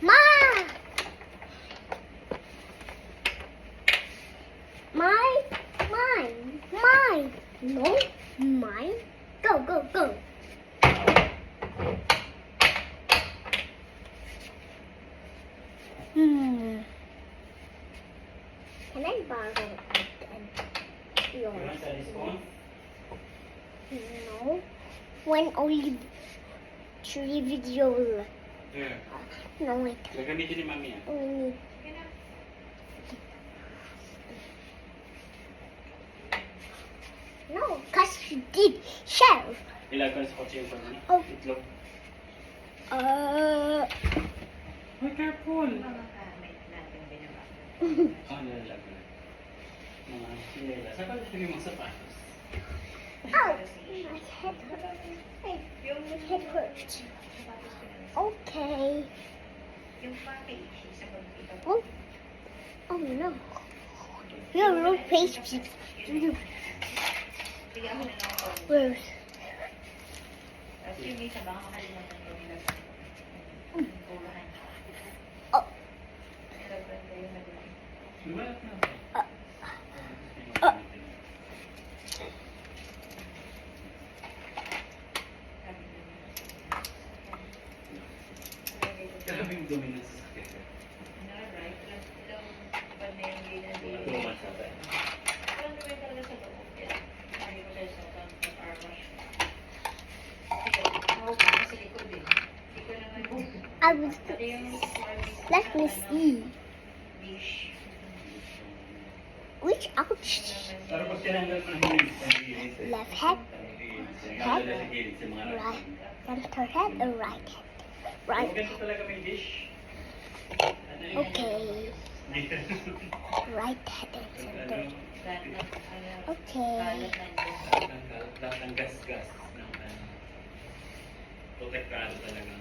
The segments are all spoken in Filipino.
Ma! Mine. No, mine. Go. Can I borrow yours? You want this phone? No. When only 3 videos. Yeah. No, wait. Gagamitin ni Mami yan. Only. No, because she did share. Ilagay ko na sa kotse yung phone niya. Oh. Itlog. Be careful! Nilalagay ko na. Mga nila. Saan ka nilagay yung mga sapatos? Oh, my head hurts. Hey, my head hurts. Okay. Oh no. Your little face. Where's? Oh. Lumalat na. Grabe yung dumi ng sasakyan. Tumat sa tayo. I was. Let me see. Which ouch? Pero pag tinanggal mo na Left hand, right, center head, or right hand? Right. Ganito talaga may dish. Okay. Right hand and center. Okay. Lahat ng gas-gas. Protektado talaga.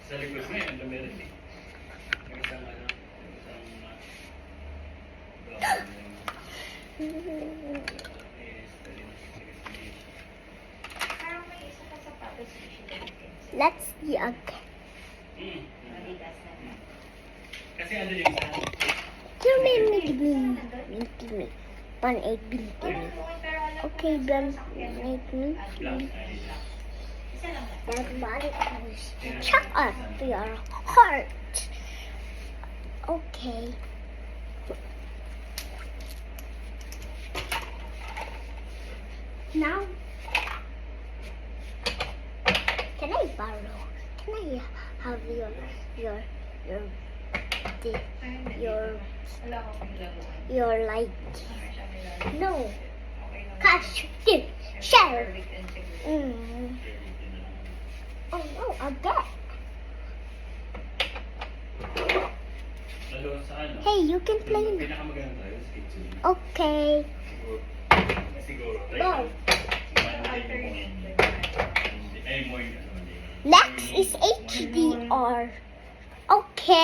Sa likod mo yan, dumi rin eh. Yung isang ano, yung isang Let's see again. Kasi ano yung isa? You made me give me 1-8 give me. Okay, then make me. That body is check up your heart. Okay. Now, can I borrow? Can I have your light? No. Cash, gift, share. Oh no, again. Lalo sa ano? Hey, you can play. Pinakamaganda tayo sa kitchen. Okay. Siguro. Go. Ay, mo yung ano. Next is HDR. Okay.